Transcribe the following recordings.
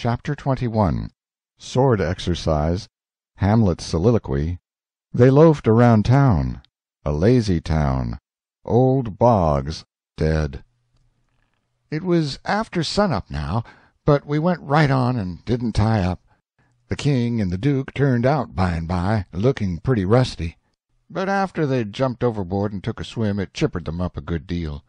Chapter 21. Sword Exercise. Hamlet's Soliloquy. They loafed around town. A lazy town. Old Boggs dead. It was after sun-up now, but we went right on and didn't tie up. The king and the duke turned out by and by, looking pretty rusty. But after they'd jumped overboard and took a swim, it chippered them up a good deal.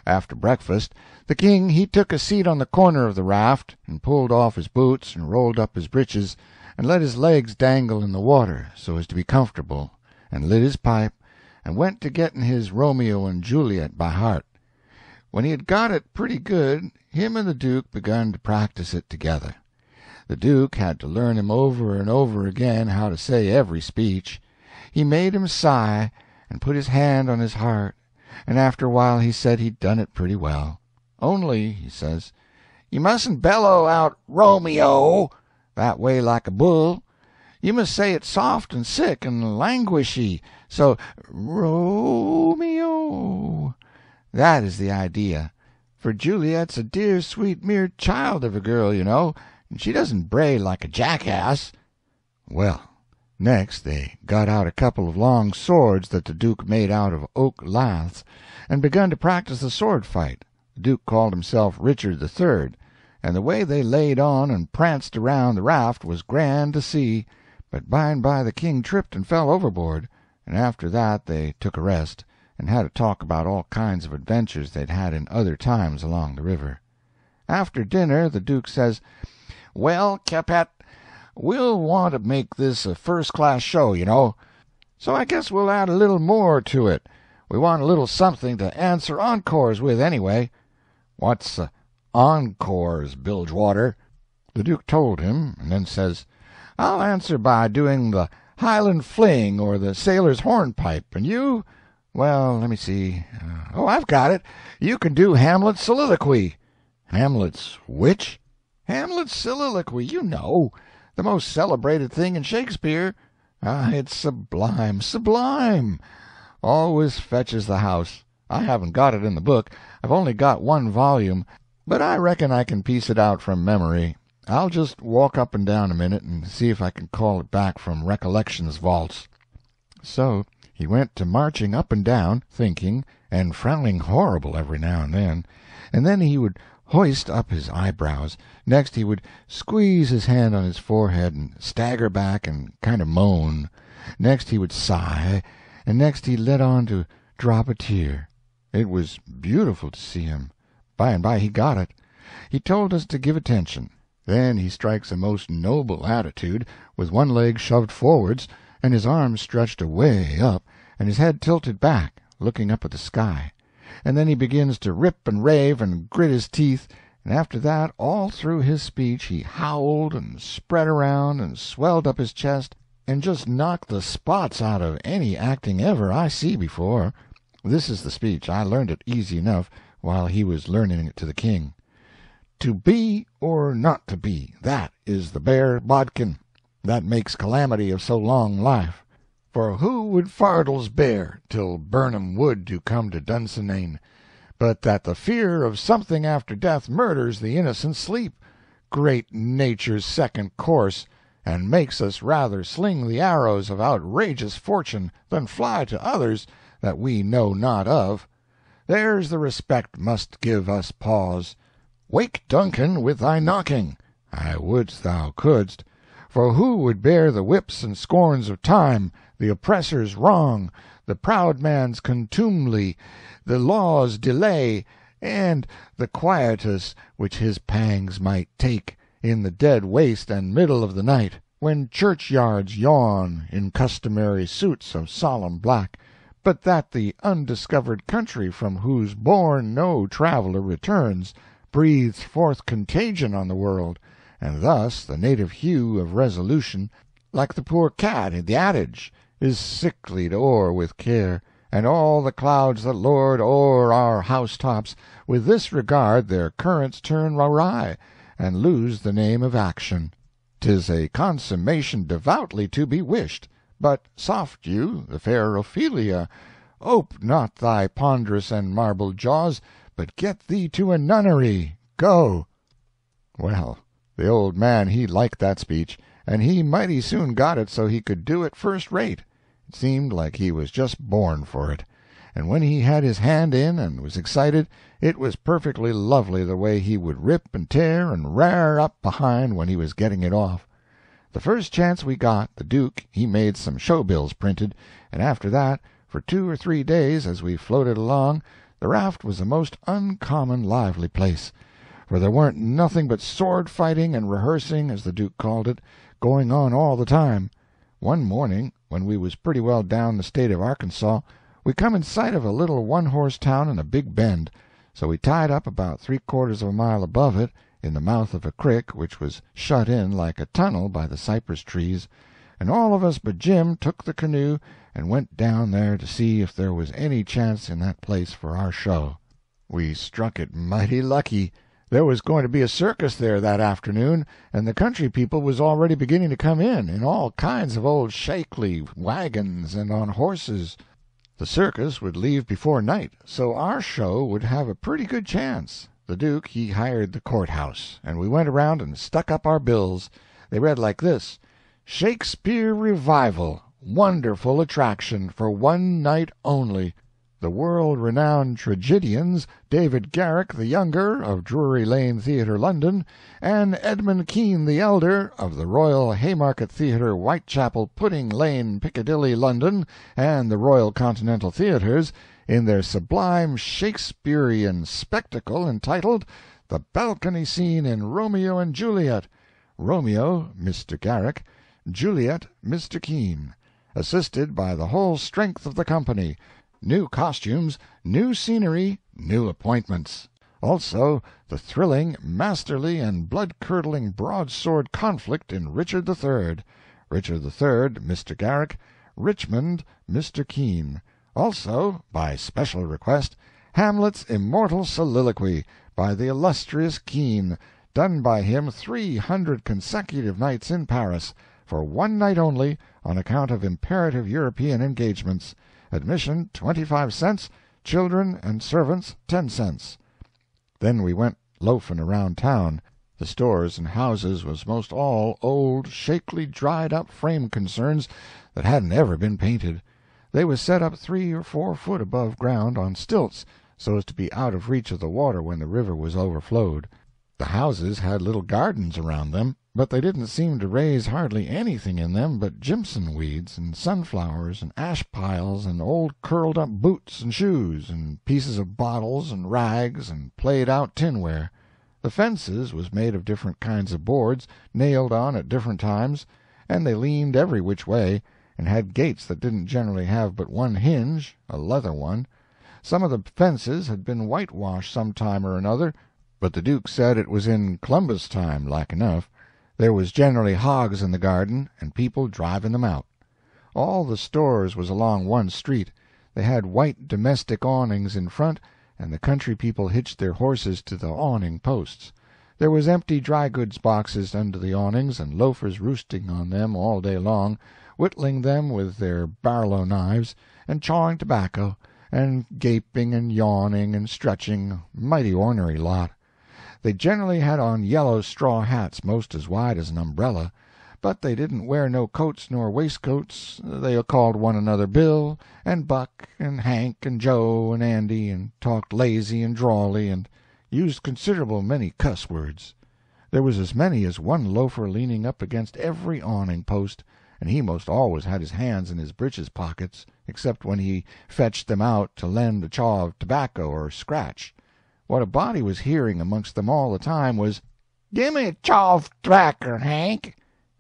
After breakfast, the king he took a seat on the corner of the raft, and pulled off his boots and rolled up his breeches, and let his legs dangle in the water so as to be comfortable, and lit his pipe, and went to getting his Romeo and Juliet by heart. When he had got it pretty good, him and the duke begun to practice it together. The duke had to learn him over and over again how to say every speech. He made him sigh, and put his hand on his heart, and after a while he said he'd done it pretty well. "Only," he says, "you mustn't bellow out 'Romeo' that way like a bull. You must say it soft and sick and languishy, so 'Romeo.' That is the idea. For Juliet's a dear, sweet, mere child of a girl, you know, and she doesn't bray like a jackass." Well, next they got out a couple of long swords that the duke made out of oak laths, and begun to practice the sword fight. The duke called himself Richard III, and the way they laid on and pranced around the raft was grand to see, but by and by the king tripped and fell overboard, and after that they took a rest, and had a talk about all kinds of adventures they'd had in other times along the river. After dinner the duke says, "Well, Capet, we'll want to make this a first-class show, you know. So I guess we'll add a little more to it. We want a little something to answer encores with, anyway." "What's encores, Bilgewater?" The duke told him, and then says, "I'll answer by doing the Highland Fling or the Sailor's Hornpipe, and you, well, let me see. I've got it. You can do Hamlet's Soliloquy." "Hamlet's which?" "Hamlet's Soliloquy, you know. The most celebrated thing in Shakespeare. It's sublime, sublime. Always fetches the house. I haven't got it in the book. I've only got one volume, but I reckon I can piece it out from memory. I'll just walk up and down a minute and see if I can call it back from Recollections vaults." So he went to marching up and down, thinking, and frowning horrible every now and then he would hoist up his eyebrows. Next he would squeeze his hand on his forehead and stagger back and kind of moan. Next he would sigh, and next he let on to drop a tear. It was beautiful to see him. By and by he got it. He told us to give attention. Then he strikes a most noble attitude, with one leg shoved forwards, and his arms stretched away up, and his head tilted back, looking up at the sky. And then he begins to rip and rave and grit his teeth, and after that, all through his speech, he howled and spread around and swelled up his chest, and just knocked the spots out of any acting ever I see before. This is the speech. I learned it easy enough while he was learning it to the king. "To be or not to be, that is the bare bodkin that makes calamity of so long life. For who would fardels bear till Burnham Wood do come to Dunsinane, but that the fear of something after death murders the innocent sleep, great nature's second course, and makes us rather sling the arrows of outrageous fortune than fly to others that we know not of. There's the respect must give us pause. Wake Duncan with thy knocking. I would thou couldst. For who would bear the whips and scorns of time, the oppressor's wrong, the proud man's contumely, the law's delay, and the quietus which his pangs might take in the dead waste and middle of the night, when churchyards yawn in customary suits of solemn black, but that the undiscovered country from whose bourne no traveller returns breathes forth contagion on the world, and thus the native hue of resolution, like the poor cat in the adage, is sicklied o'er with care, and all the clouds that lord o'er our housetops with this regard their currents turn awry, and lose the name of action. 'Tis a consummation devoutly to be wished. But soft you, the fair Ophelia, ope not thy ponderous and marble jaws, but get thee to a nunnery. Go." Well, The old man he liked that speech, and he mighty soon got it so he could do it first rate. It seemed like he was just born for it. And when he had his hand in and was excited, it was perfectly lovely the way he would rip and tear and rair up behind when he was getting it off. The first chance we got, the Duke he made some show bills printed, and after that, for 2 or 3 days as we floated along, the raft was a most uncommon lively place, for there warn't nothing but sword-fighting and rehearsing, as the Duke called it, going on all the time. One morning, when we was pretty well down the state of Arkansas, we come in sight of a little one-horse town in a big bend, so we tied up about 3/4 of a mile above it, in the mouth of a crick which was shut in like a tunnel by the cypress trees, and all of us but Jim took the canoe and went down there to see if there was any chance in that place for our show. We struck it mighty lucky. There was going to be a circus there that afternoon, and the country people was already beginning to come in all kinds of old shakely wagons and on horses. The circus would leave before night, so our show would have a pretty good chance. The Duke he hired the courthouse, and we went around and stuck up our bills. They read like this: Shakespeare Revival, wonderful attraction, for one night only. The world-renowned tragedians, David Garrick the Younger, of Drury Lane Theatre, London, and Edmund Kean the Elder, of the Royal Haymarket Theatre, Whitechapel, Pudding Lane, Piccadilly, London, and the Royal Continental Theatres, in their sublime Shakespearean spectacle entitled The Balcony Scene in Romeo and Juliet. Romeo, Mr. Garrick; Juliet, Mr. Kean. Assisted by the whole strength of the company. New costumes, new scenery, new appointments. Also the thrilling, masterly, and blood-curdling broadsword conflict in Richard III. Richard III, Mr. Garrick; Richmond, Mr. Kean. Also, by special request, Hamlet's immortal soliloquy, by the illustrious Kean, done by him 300 consecutive nights in Paris, for one night only, on account of imperative European engagements. Admission 25 cents, children and servants 10 cents. Then we went loafing around town. The stores and houses was most all old, shakely, dried-up frame concerns that hadn't ever been painted. They was set up 3 or 4 foot above ground on stilts, so as to be out of reach of the water when the river was overflowed. The houses had little gardens around them, but they didn't seem to raise hardly anything in them but jimson weeds and sunflowers and ash-piles and old curled-up boots and shoes and pieces of bottles and rags and played-out tinware. The fences was made of different kinds of boards, nailed on at different times, and they leaned every which way, and had gates that didn't generally have but one hinge, a leather one. Some of the fences had been whitewashed some time or another, but the Duke said it was in Columbus time, like enough. There was generally hogs in the garden, and people driving them out. All the stores was along one street. They had white domestic awnings in front, and the country people hitched their horses to the awning posts. There was empty dry-goods boxes under the awnings, and loafers roosting on them all day long, whittling them with their barlow knives, and chawing tobacco, and gaping and yawning and stretching, mighty ornery lot. They generally had on yellow straw hats most as wide as an umbrella, but they didn't wear no coats nor waistcoats. They called one another Bill, and Buck, and Hank, and Joe, and Andy, and talked lazy and drawly, and used considerable many cuss words. There was as many as one loafer leaning up against every awning post, and he most always had his hands in his breeches pockets, except when he fetched them out to lend a chaw of tobacco or scratch. What a body was hearing amongst them all the time was, "Gimme a chaw of tobaccer, Hank."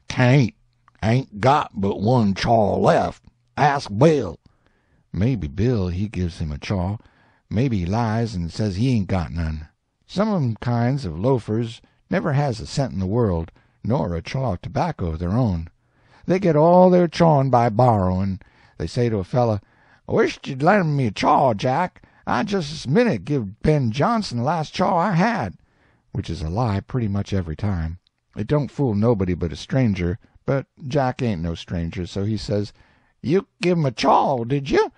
"Can't. Ain't got but one chaw left. Ask Bill." Maybe Bill he gives him a chaw. Maybe he lies and says he ain't got none. Some of 'em kinds of loafers never has a cent in the world, nor a chaw of tobacco of their own. They get all their chawing by borrowing. They say to a fellow, "I wisht you'd lend me a chaw, Jack. I just this minute give Ben Jonson the last chaw I had," which is a lie pretty much every time. It don't fool nobody but a stranger, but Jack ain't no stranger, so he says, "You give him a chaw, did you?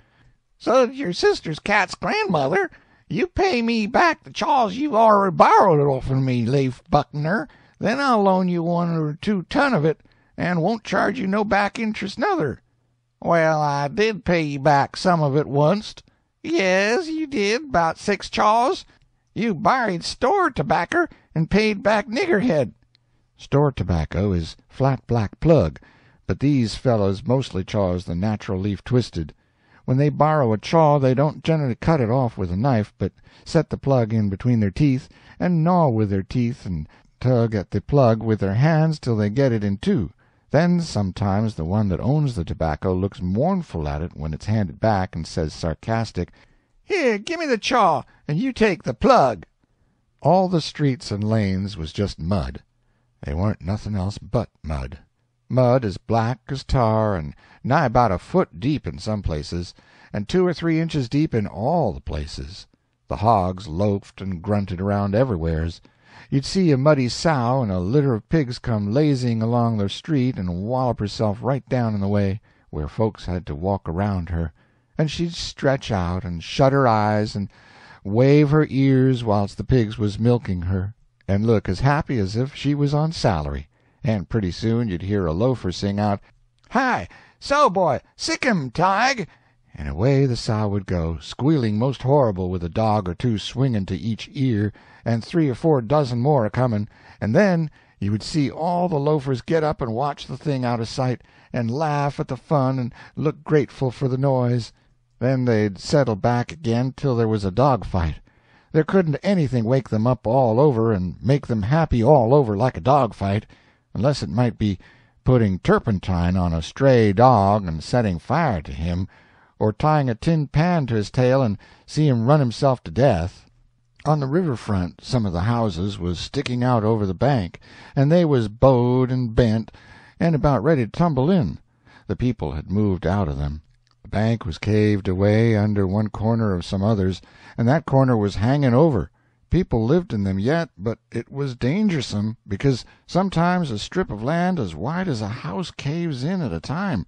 So did your sister's cat's grandmother. You pay me back the chaws you already borrowed offen me, Leif Buckner. Then I'll loan you 1 or 2 ton of it, and won't charge you no back interest nother." "Well, I did pay you back some of it onct." "Yes, you did, 'bout 6 chaws. You borrowed store tobaccer and paid back niggerhead." Store tobacco is flat black plug, but these fellows mostly chaws the natural leaf twisted. When they borrow a chaw they don't generally cut it off with a knife, but set the plug in between their teeth, and gnaw with their teeth and tug at the plug with their hands till they get it in two. Then sometimes the one that owns the tobacco looks mournful at it when it's handed back, and says sarcastic, "Here, gimme the chaw, and you take the plug." All the streets and lanes was just mud. They warn't nothing else but mud. Mud as black as tar, and nigh about a foot deep in some places, and 2 or 3 inches deep in all the places. The hogs loafed and grunted around everywheres. You'd see a muddy sow and a litter of pigs come lazying along the street and wallop herself right down in the way, where folks had to walk around her, and she'd stretch out and shut her eyes and wave her ears whilst the pigs was milking her, and look as happy as if she was on salary. And pretty soon you'd hear a loafer sing out, "Hi, so boy, sick him, Tige," and away the sow would go, squealing most horrible, with a dog or two swinging to each ear, and 3 or 4 dozen more a-coming, and then you would see all the loafers get up and watch the thing out of sight, and laugh at the fun and look grateful for the noise. Then they'd settle back again till there was a dog fight. There couldn't anything wake them up all over and make them happy all over like a dog fight, unless it might be putting turpentine on a stray dog and setting fire to him, or tying a tin pan to his tail and see him run himself to death. On the river front some of the houses was sticking out over the bank, and they was bowed and bent, and about ready to tumble in. The people had moved out of them. The bank was caved away under one corner of some others, and that corner was hanging over. People lived in them yet, but it was dangersome, because sometimes a strip of land as wide as a house caves in at a time.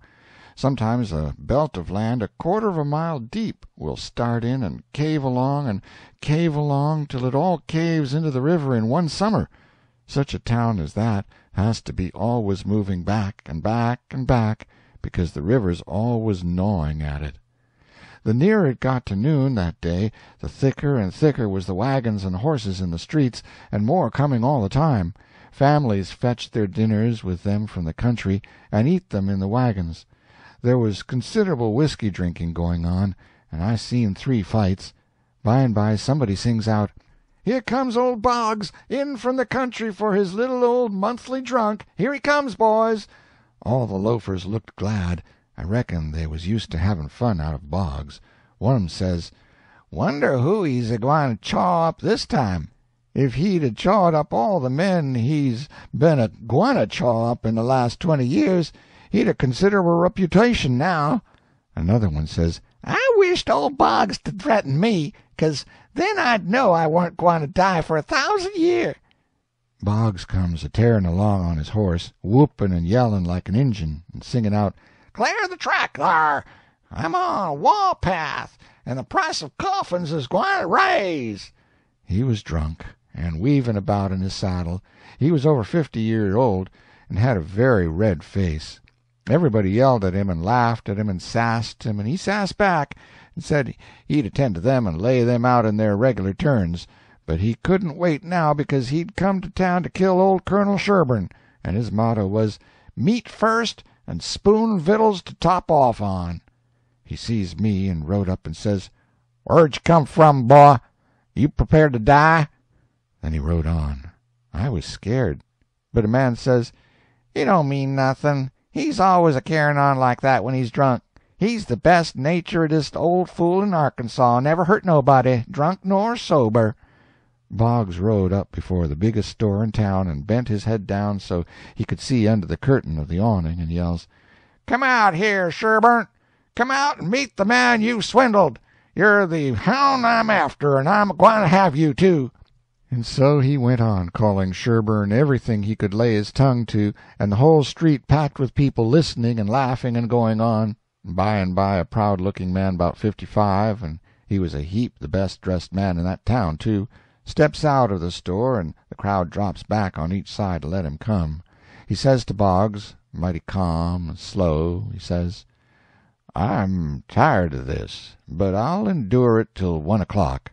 Sometimes a belt of land 1/4 of a mile deep will start in and cave along till it all caves into the river in one summer. Such a town as that has to be always moving back and back and back, because the river's always gnawing at it. The nearer it got to noon that day, the thicker and thicker was the wagons and horses in the streets, and more coming all the time. Families fetched their dinners with them from the country, and eat them in the wagons. There was considerable whiskey drinking going on, and I seen 3 fights. By and by somebody sings out, "Here comes old Boggs, in from the country for his little old monthly drunk. Here he comes, boys." All the loafers looked glad. I reckon they was used to having fun out of Boggs. One of 'em says, "Wonder who he's a-gwine to chaw up this time. If he'd a chawed up all the men he's been a-gwine to chaw up in the last 20 years, he'd a considerable reputation now." Another one says, "I wished old Boggs to threaten me, 'cause then I'd know I warn't gwine to die for 1,000 year." Boggs comes a-tearing along on his horse, whooping and yelling like an Injun, and singing out, "Clear the track thar! I'm on a wall path, and the price of coffins is gwine to raise." He was drunk, and weaving about in his saddle. He was over 50 years old, and had a very red face. Everybody yelled at him and laughed at him and sassed him, and he sassed back and said he'd attend to them and lay them out in their regular turns, but he couldn't wait now because he'd come to town to kill old Colonel Sherburne, and his motto was, "Meat first and spoon vittles to top off on." He sees me and rode up and says, "Where'd you come from, boy? You prepared to die?" Then he rode on. I was scared, but a man says, "He don't mean nothing. He's always a-carrying on like that when he's drunk. He's the best naturedest old fool in Arkansas, never hurt nobody, drunk nor sober." Boggs rode up before the biggest store in town and bent his head down so he could see under the curtain of the awning, and yells, "Come out here, Sherburne! Come out and meet the man you've swindled! You're the hound I'm after, and I'm going to have you, too." And so he went on, calling Sherburne everything he could lay his tongue to, and the whole street packed with people listening and laughing and going on. By and by a proud-looking man about 55, and he was a heap the best-dressed man in that town, too, steps out of the store, and the crowd drops back on each side to let him come. He says to Boggs, mighty calm and slow, he says, "I'm tired of this, but I'll endure it till 1 o'clock.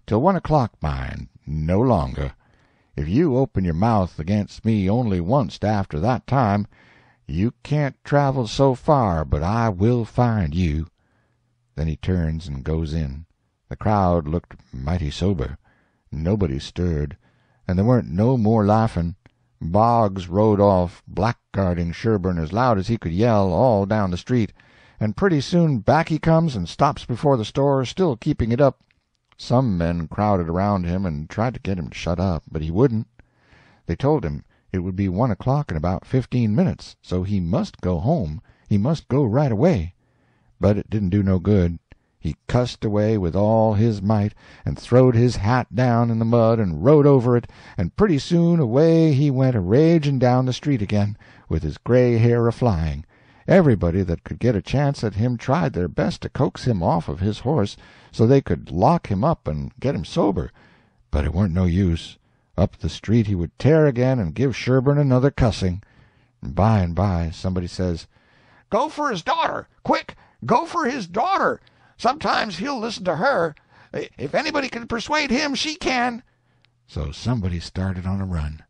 Till 1 o'clock, mind, no longer. If you open your mouth against me only once after that time, you can't travel so far but I will find you." Then he turns and goes in. The crowd looked mighty sober. Nobody stirred, and there weren't no more laughing. Boggs rode off, blackguarding Sherburn as loud as he could yell, all down the street, and pretty soon back he comes and stops before the store, still keeping it up. Some men crowded around him and tried to get him to shut up, but he wouldn't. They told him it would be 1 o'clock in about 15 minutes, so he must go home. He must go right away. But it didn't do no good. He cussed away with all his might, and throwed his hat down in the mud and rode over it, and pretty soon away he went a-raging down the street again, with his gray hair a-flying. Everybody that could get a chance at him tried their best to coax him off of his horse, so they could lock him up and get him sober. But it weren't no use. Up the street he would tear again and give Sherburn another cussing. By and by somebody says, "Go for his daughter! Quick! Go for his daughter! Sometimes he'll listen to her. If anybody can persuade him, she can." So somebody started on a run.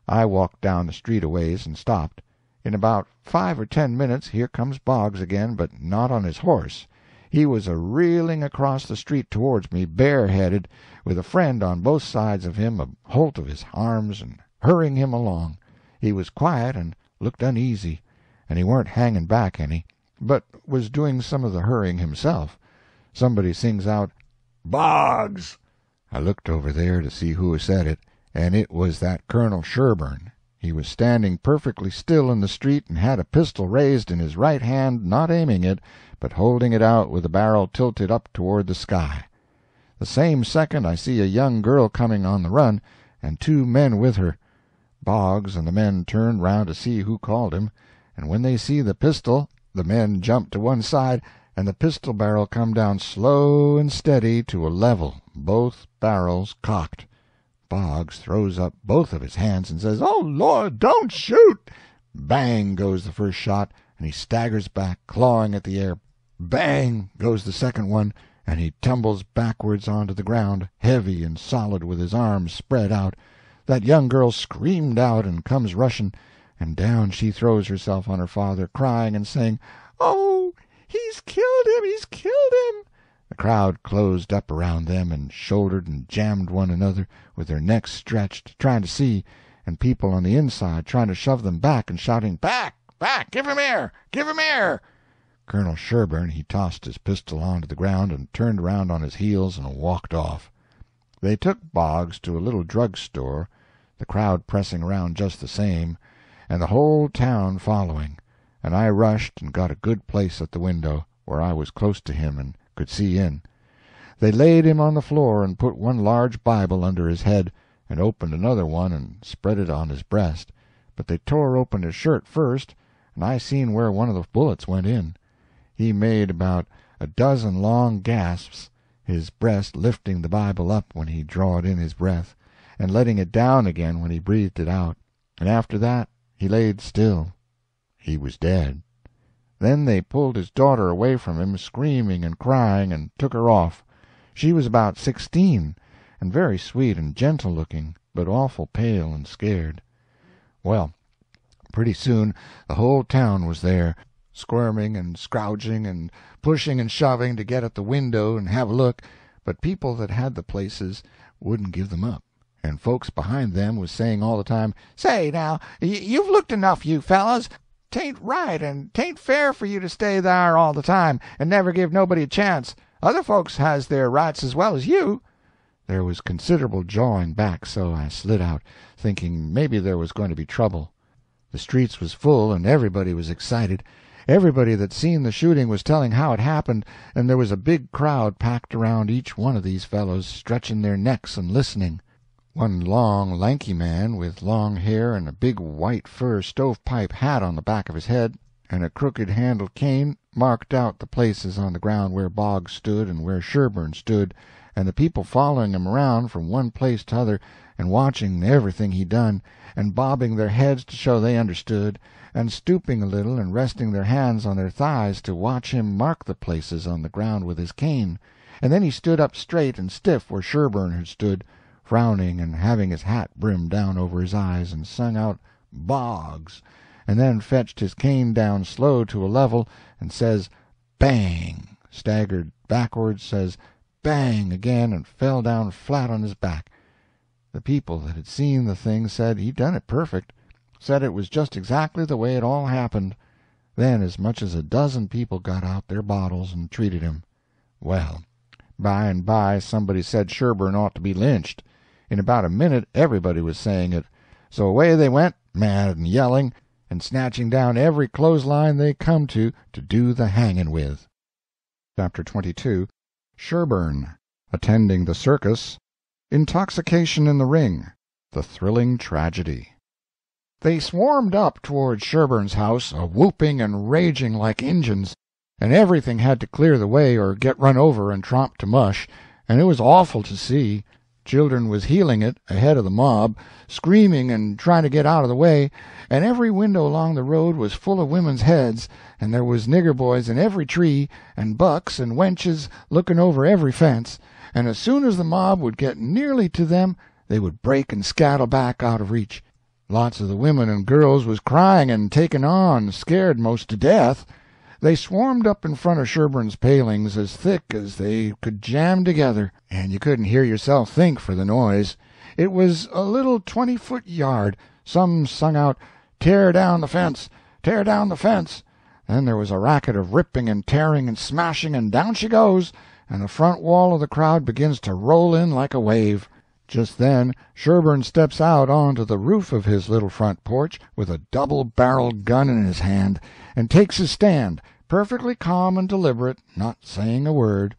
I walked down the street a ways and stopped. In about 5 or 10 minutes here comes Boggs again, but not on his horse. He was a-reeling across the street towards me, bareheaded, with a friend on both sides of him a-holt of his arms and hurrying him along. He was quiet and looked uneasy, and he weren't hanging back any, but was doing some of the hurrying himself. Somebody sings out, "Boggs!" I looked over there to see who said it, and it was that Colonel Sherburn. He was standing perfectly still in the street and had a pistol raised in his right hand, not aiming it, but holding it out with the barrel tilted up toward the sky. The same second I see a young girl coming on the run, and 2 men with her. Boggs and the men turned round to see who called him, and when they see the pistol, the men jumped to one side, and the pistol barrel come down slow and steady to a level, both barrels cocked. Boggs throws up both of his hands and says, "Oh, Lord, don't shoot!" Bang goes the first shot, and he staggers back, clawing at the air. Bang goes the second one, and he tumbles backwards onto the ground, heavy and solid, with his arms spread out. That young girl screamed out and comes rushing, and down she throws herself on her father, crying and saying, "Oh, he's killed him! He's killed him!" The crowd closed up around them and shouldered and jammed one another, with their necks stretched, trying to see, and people on the inside trying to shove them back and shouting, "Back! Back! Give him air! Give him air!" Colonel Sherburn, he tossed his pistol onto the ground and turned around on his heels and walked off. They took Boggs to a little drug store, the crowd pressing around just the same, and the whole town following, and I rushed and got a good place at the window, where I was close to him and could see in. They laid him on the floor and put one large Bible under his head, and opened another one and spread it on his breast, but they tore open his shirt first, and I seen where one of the bullets went in. He made about a dozen long gasps, his breast lifting the Bible up when he drawed in his breath, and letting it down again when he breathed it out, and after that he laid still. He was dead. Then they pulled his daughter away from him, screaming and crying, and took her off. She was about 16, and very sweet and gentle-looking, but awful pale and scared. Well, pretty soon the whole town was there, squirming and scrouging and pushing and shoving to get at the window and have a look, but people that had the places wouldn't give them up, and folks behind them was saying all the time, "Say, now, you've looked enough, you fellows. 'Tain't right, and 'tain't fair for you to stay there all the time, and never give nobody a chance. Other folks has their rights as well as you." There was considerable jawing back, so I slid out, thinking maybe there was going to be trouble. The streets was full, and everybody was excited. Everybody that seen the shooting was telling how it happened, and there was a big crowd packed around each one of these fellows, stretching their necks and listening. One long, lanky man, with long hair and a big white fur stovepipe hat on the back of his head, and a crooked-handled cane, marked out the places on the ground where Boggs stood and where Sherburn stood, and the people following him around from one place to other, and watching everything he done, and bobbing their heads to show they understood, and stooping a little and resting their hands on their thighs to watch him mark the places on the ground with his cane, and then he stood up straight and stiff where Sherburne had stood, frowning and having his hat brimmed down over his eyes, and sung out "Boggs," and then fetched his cane down slow to a level, and says "Bang," staggered backwards, says "Bang" again, and fell down flat on his back. The people that had seen the thing said he done it perfect, said it was just exactly the way it all happened. Then as much as a dozen people got out their bottles and treated him. Well, by and by somebody said Sherburne ought to be lynched. In about a minute everybody was saying it. So away they went, mad and yelling, and snatching down every clothesline they come to do the hanging with. Chapter 22. Sherburne. Attending the circus. Intoxication in the ring. The thrilling tragedy. They swarmed up toward Sherburne's house, a-whooping and raging like Injuns, and everything had to clear the way or get run over and tromped to mush, and it was awful to see. Children was heeling it ahead of the mob, screaming and trying to get out of the way, and every window along the road was full of women's heads, and there was nigger boys in every tree, and bucks and wenches looking over every fence, and as soon as the mob would get nearly to them they would break and scattle back out of reach. Lots of the women and girls was crying and taking on, scared most to death. They swarmed up in front of Sherburne's palings as thick as they could jam together, and you couldn't hear yourself think for the noise. It was a little 20-foot yard. Some sung out, "Tear down the fence! Tear down the fence!" Then there was a racket of ripping and tearing and smashing, and down she goes, and the front wall of the crowd begins to roll in like a wave. Just then Sherburne steps out onto the roof of his little front porch with a double-barreled gun in his hand, and takes his stand, perfectly calm and deliberate, not saying a word.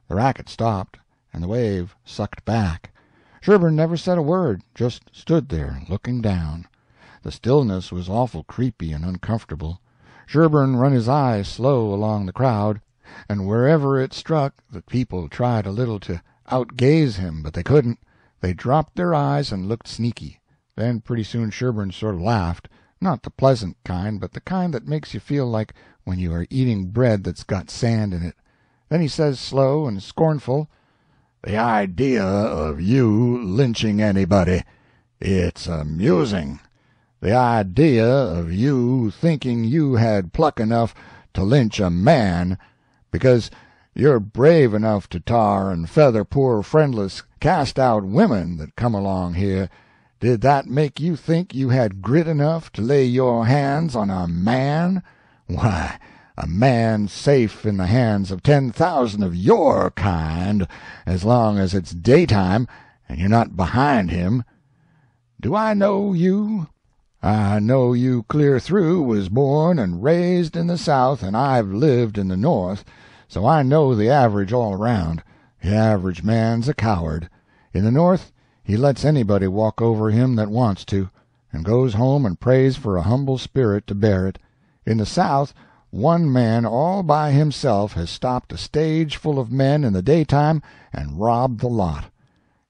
The racket stopped, and the wave sucked back. Sherburne never said a word, just stood there looking down. The stillness was awful creepy and uncomfortable. Sherburne run his eye slow along the crowd, and wherever it struck the people tried a little to outgaze him, but they couldn't. They dropped their eyes and looked sneaky. Then pretty soon Sherburne sort of laughed, not the pleasant kind, but the kind that makes you feel like when you are eating bread that's got sand in it. Then he says, slow and scornful, "The idea of you lynching anybody, it's amusing. The idea of you thinking you had pluck enough to lynch a man, because you're brave enough to tar and feather poor friendless cast-out women that come along here. Did that make you think you had grit enough to lay your hands on a man? Why, a man safe in the hands of 10,000 of your kind, as long as it's daytime and you're not behind him. Do I know you? I know you clear through, was born and raised in the South, and I've lived in the North, so I know the average all around. The average man's a coward. In the North he lets anybody walk over him that wants to, and goes home and prays for a humble spirit to bear it. In the South one man all by himself has stopped a stage full of men in the daytime and robbed the lot.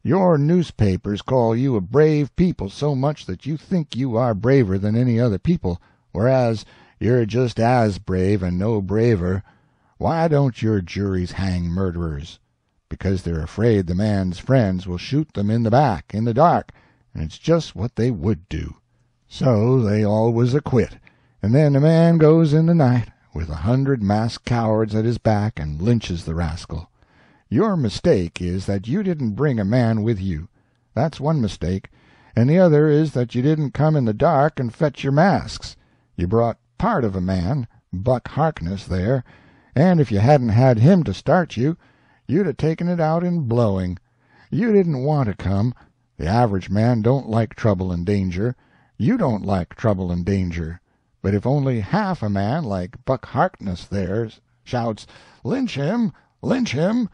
Your newspapers call you a brave people so much that you think you are braver than any other people, whereas you're just as brave and no braver. Why don't your juries hang murderers? Because they're afraid the man's friends will shoot them in the back, in the dark, and it's just what they would do. So they always acquit, and then the man goes in the night with 100 masked cowards at his back and lynches the rascal. Your mistake is that you didn't bring a man with you. That's one mistake, and the other is that you didn't come in the dark and fetch your masks. You brought part of a man, Buck Harkness, there, and if you hadn't had him to start you, you'd have taken it out in blowing. You didn't want to come. The average man don't like trouble and danger. You don't like trouble and danger. But if only half a man like Buck Harkness there shouts, "Lynch him! Lynch him!"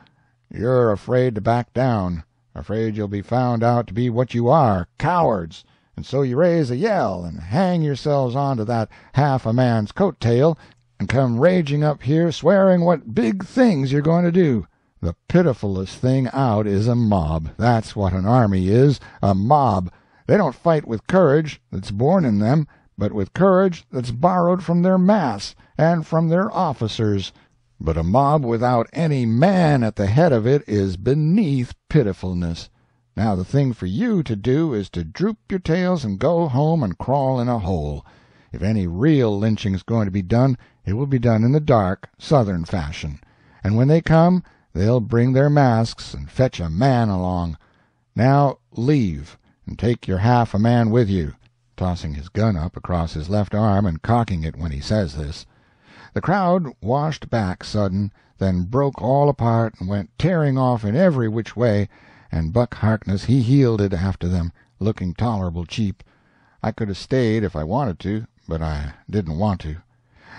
you're afraid to back down, afraid you'll be found out to be what you are, cowards, and so you raise a yell and hang yourselves onto that half a man's coat tail and come raging up here swearing what big things you're going to do. The pitifulest thing out is a mob. That's what an army is, a mob. They don't fight with courage that's born in them, but with courage that's borrowed from their mass and from their officers. But a mob without any man at the head of it is beneath pitifulness. Now the thing for you to do is to droop your tails and go home and crawl in a hole. If any real lynching's going to be done, it will be done in the dark, Southern fashion. And when they come, they'll bring their masks and fetch a man along. Now leave, and take your half a man with you," tossing his gun up across his left arm and cocking it when he says this. The crowd washed back sudden, then broke all apart and went tearing off in every which way, and Buck Harkness he heeled after them, looking tolerable cheap. I could have stayed if I wanted to, but I didn't want to.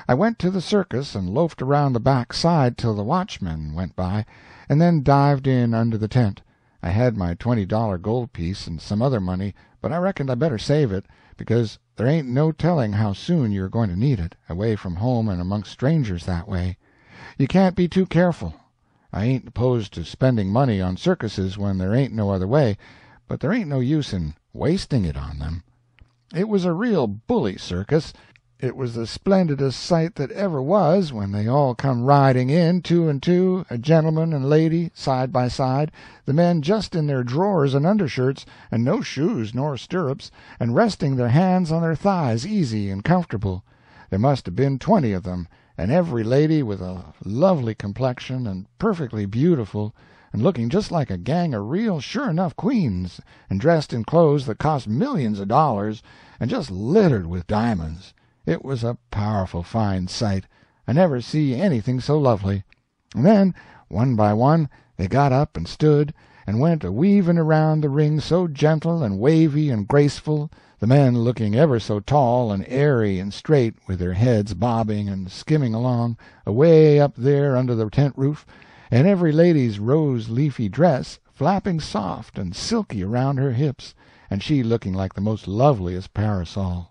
I went to the circus and loafed around the back side till the watchman went by, and then dived in under the tent. I had my $20 gold piece and some other money, but I reckoned I better save it, because there ain't no telling how soon you're going to need it, away from home and amongst strangers that way. You can't be too careful. I ain't opposed to spending money on circuses when there ain't no other way, but there ain't no use in wasting it on them. It was a real bully circus. It was the splendidest sight that ever was, when they all come riding in, two and two, a gentleman and lady, side by side, the men just in their drawers and undershirts, and no shoes nor stirrups, and resting their hands on their thighs, easy and comfortable. There must have been 20 of them, and every lady with a lovely complexion, and perfectly beautiful, and looking just like a gang of real sure-enough queens, and dressed in clothes that cost millions of dollars, and just littered with diamonds. It was a powerful fine sight. I never see anything so lovely. And then, one by one, they got up and stood, and went a-weaving around the ring so gentle and wavy and graceful, the men looking ever so tall and airy and straight, with their heads bobbing and skimming along, away up there under the tent roof, and every lady's rose-leafy dress flapping soft and silky around her hips, and she looking like the most loveliest parasol.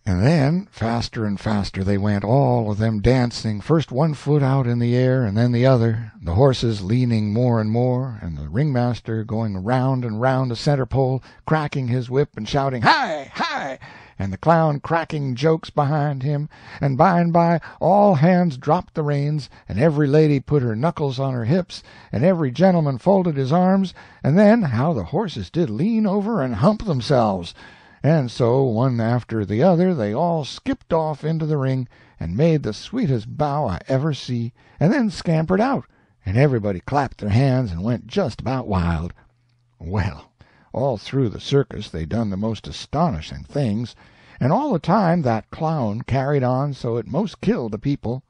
And then, faster and faster they went, all of them dancing, first one foot out in the air and then the other, the horses leaning more and more, and the ringmaster going round and round the center pole, cracking his whip and shouting, "Hi! Hi!" and the clown cracking jokes behind him, and by all hands dropped the reins, and every lady put her knuckles on her hips, and every gentleman folded his arms, and then how the horses did lean over and hump themselves! And so, one after the other, they all skipped off into the ring, and made the sweetest bow I ever see, and then scampered out, and everybody clapped their hands and went just about wild. Well, all through the circus they done the most astonishing things, and all the time that clown carried on so it most killed the people.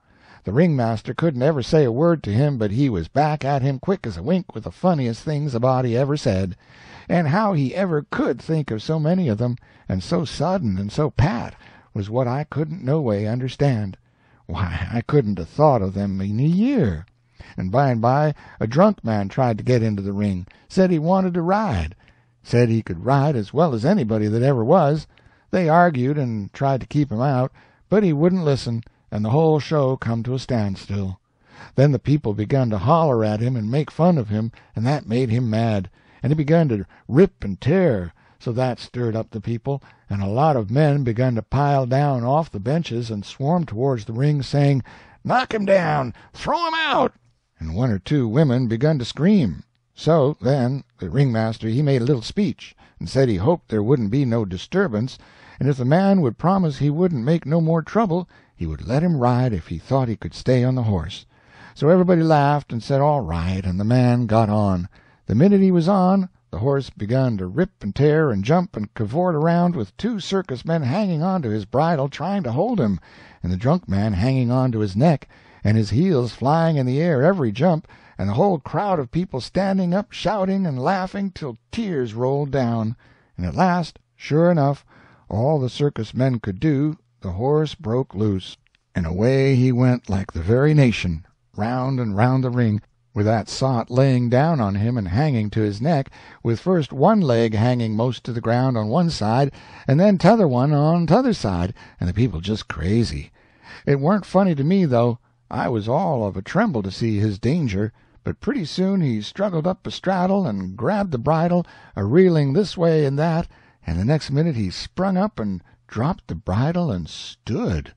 The ringmaster couldn't ever say a word to him, but he was back at him quick as a wink with the funniest things a body ever said. And how he ever could think of so many of them, and so sudden and so pat, was what I couldn't no way understand. Why, I couldn't have thought of them in a year. And by a drunk man tried to get into the ring, said he wanted to ride, said he could ride as well as anybody that ever was. They argued and tried to keep him out, but he wouldn't listen, and the whole show come to a standstill. Then the people begun to holler at him and make fun of him, and that made him mad, and he begun to rip and tear, so that stirred up the people, and a lot of men begun to pile down off the benches and swarm towards the ring, saying, "Knock him down! Throw him out!" And one or two women begun to scream. So then the ringmaster he made a little speech, and said he hoped there wouldn't be no disturbance, and if the man would promise he wouldn't make no more trouble, he would let him ride if he thought he could stay on the horse. So everybody laughed and said all right, and the man got on. The minute he was on, the horse begun to rip and tear and jump and cavort around, with 2 circus men hanging on to his bridle trying to hold him, and the drunk man hanging on to his neck, and his heels flying in the air every jump, and the whole crowd of people standing up shouting and laughing till tears rolled down. And at last, sure enough, all the circus men could do, the horse broke loose, and away he went like the very nation, round and round the ring, with that sot laying down on him and hanging to his neck, with first one leg hanging most to the ground on one side, and then t'other one on t'other side, and the people just crazy. It warn't funny to me, though. I was all of a tremble to see his danger, but pretty soon he struggled up a straddle and grabbed the bridle, a-reeling this way and that, and the next minute he sprung up and dropped the bridle and stood.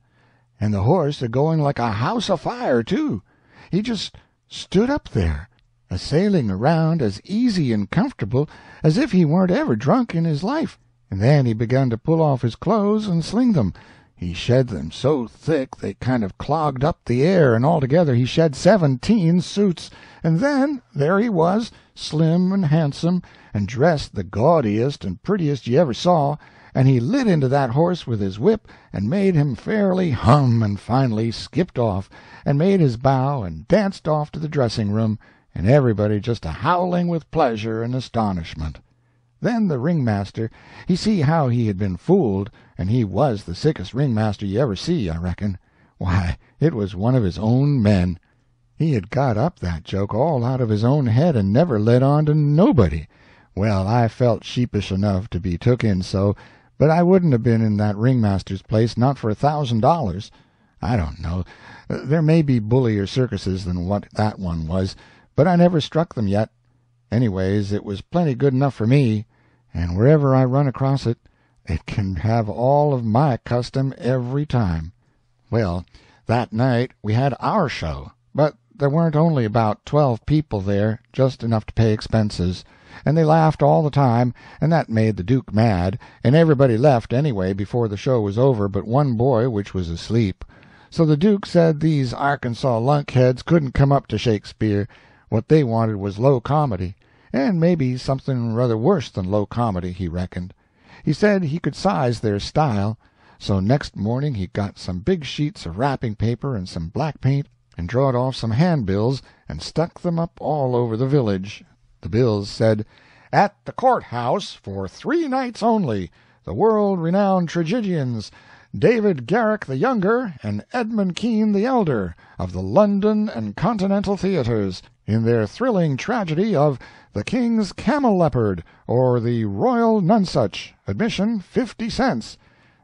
And the horse a-going like a house afire, too. He just stood up there, a-sailing around as easy and comfortable as if he weren't ever drunk in his life. And then he begun to pull off his clothes and sling them. He shed them so thick they kind of clogged up the air, and altogether he shed 17 suits. And then there he was, slim and handsome, and dressed the gaudiest and prettiest you ever saw, and he lit into that horse with his whip and made him fairly hum, and finally skipped off and made his bow and danced off to the dressing-room, and everybody just a-howling with pleasure and astonishment. Then the ringmaster, he see how he had been fooled, and he was the sickest ringmaster you ever see, I reckon. Why, it was one of his own men. He had got up that joke all out of his own head and never let on to nobody. Well, I felt sheepish enough to be took in so, but I wouldn't have been in that ringmaster's place not for $1,000. I don't know. There may be bullier circuses than what that one was, but I never struck them yet. Anyways, it was plenty good enough for me, and wherever I run across it, it can have all of my custom every time. Well, that night we had our show, but there weren't only about 12 people there, just enough to pay expenses, and they laughed all the time, and that made the Duke mad, and everybody left anyway before the show was over but one boy which was asleep. So the Duke said these Arkansas lunkheads couldn't come up to Shakespeare. What they wanted was low comedy, and maybe something rather worse than low comedy, he reckoned. He said he could size their style, so next morning he got some big sheets of wrapping paper and some black paint, and drawed off some handbills and stuck them up all over the village. The bills said, "At the courthouse for 3 nights only, the world-renowned tragedians, David Garrick the Younger and Edmund Kean the Elder, of the London and Continental Theatres, in their thrilling tragedy of The King's Camel-Leopard, or the Royal Nonsuch, admission 50 cents.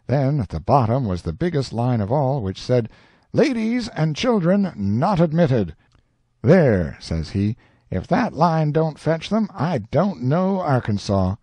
Then at the bottom was the biggest line of all, which said, "Ladies and children not admitted." "There," says he, "if that line don't fetch them, I don't know Arkansas."